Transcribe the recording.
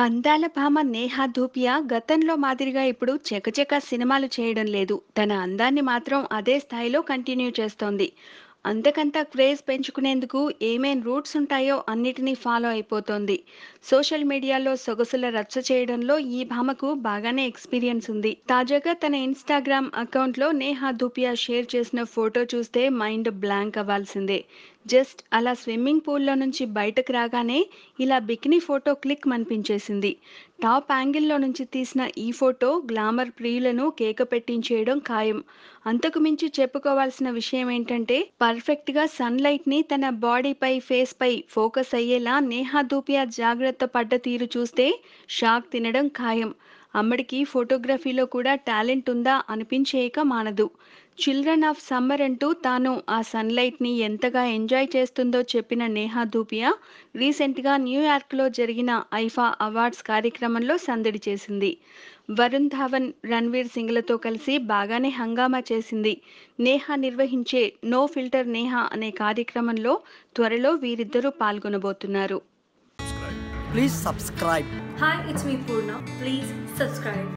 అందాల భామ నేహా ధూపియా గతంలో మాదిరిగా ఇప్పుడు చకచక సినిమాలు చేయడం లేదు. తన అందాన్ని మాత్రం అదే స్థాయిలో కంటిన్యూ చేస్తోంది. అంతకంతా క్రేజ్ పెంచుకునేందుకు ఏమేం రూట్స్ ఉంటాయో అన్నిటినీ ఫాలో అయిపోతోంది. సోషల్ మీడియాలో సొగసుల రచ్చ చేయడంలో ఈ భామకు బాగానే ఎక్స్పీరియన్స్ ఉంది. తాజాగా తన ఇన్‌స్టాగ్రామ్ అకౌంట్‌లో నేహా ధూపియా షేర్ చేసిన ఫోటో చూస్తే మైండ్ బ్లాంక్ అవ్వాల్సిందే. జస్ట్ అలా స్విమ్మింగ్ పూల్‌లో నుంచి బయటకు రాగానే ఇలా బికినీ ఫోటో క్లిక్ మనిపించేసింది. టాప్ యాంగిల్‌లో నుంచి తీసిన ఈ ఫోటో గ్లామర్ ప్రియులను కేక పెట్టించేయడం ఖాయం. అంతకు మించి చెప్పుకోవాల్సిన విషయం ఏంటంటే పర్ఫెక్ట్‌గా సన్‌లైట్‌ని తన బాడీపై, ఫేస్‌పై ఫోకస్ అయ్యేలా నేహా ధూపియా జాగ్రత్త పడ్డ తీరు చూస్తే షాక్ తినడం ఖాయం. అమ్మడికి ఫోటోగ్రఫీలో కూడా టాలెంట్ ఉందా అనిపించేయక మానదు. చిల్డ్రన్ ఆఫ్ సమ్మర్ అంటూ తాను ఆ సన్‌లైట్‌ని ఎంతగా ఎంజాయ్ చేస్తుందో చెప్పిన నేహా ధూపియా రీసెంట్‌గా న్యూయార్క్‌లో జరిగిన ఐఫా అవార్డ్స్ కార్యక్రమంలో సందడి చేసింది. వరుణ్ ధావన్, రణ్వీర్ సింగ్‌లతో కలిసి బాగానే హంగామా చేసింది. నేహా నిర్వహించే 'నో ఫిల్టర్ నేహా' అనే కార్యక్రమంలో త్వరలో వీరిద్దరూ పాల్గొనబోతున్నారు. Please subscribe. Hi, it's me Purna. Please subscribe.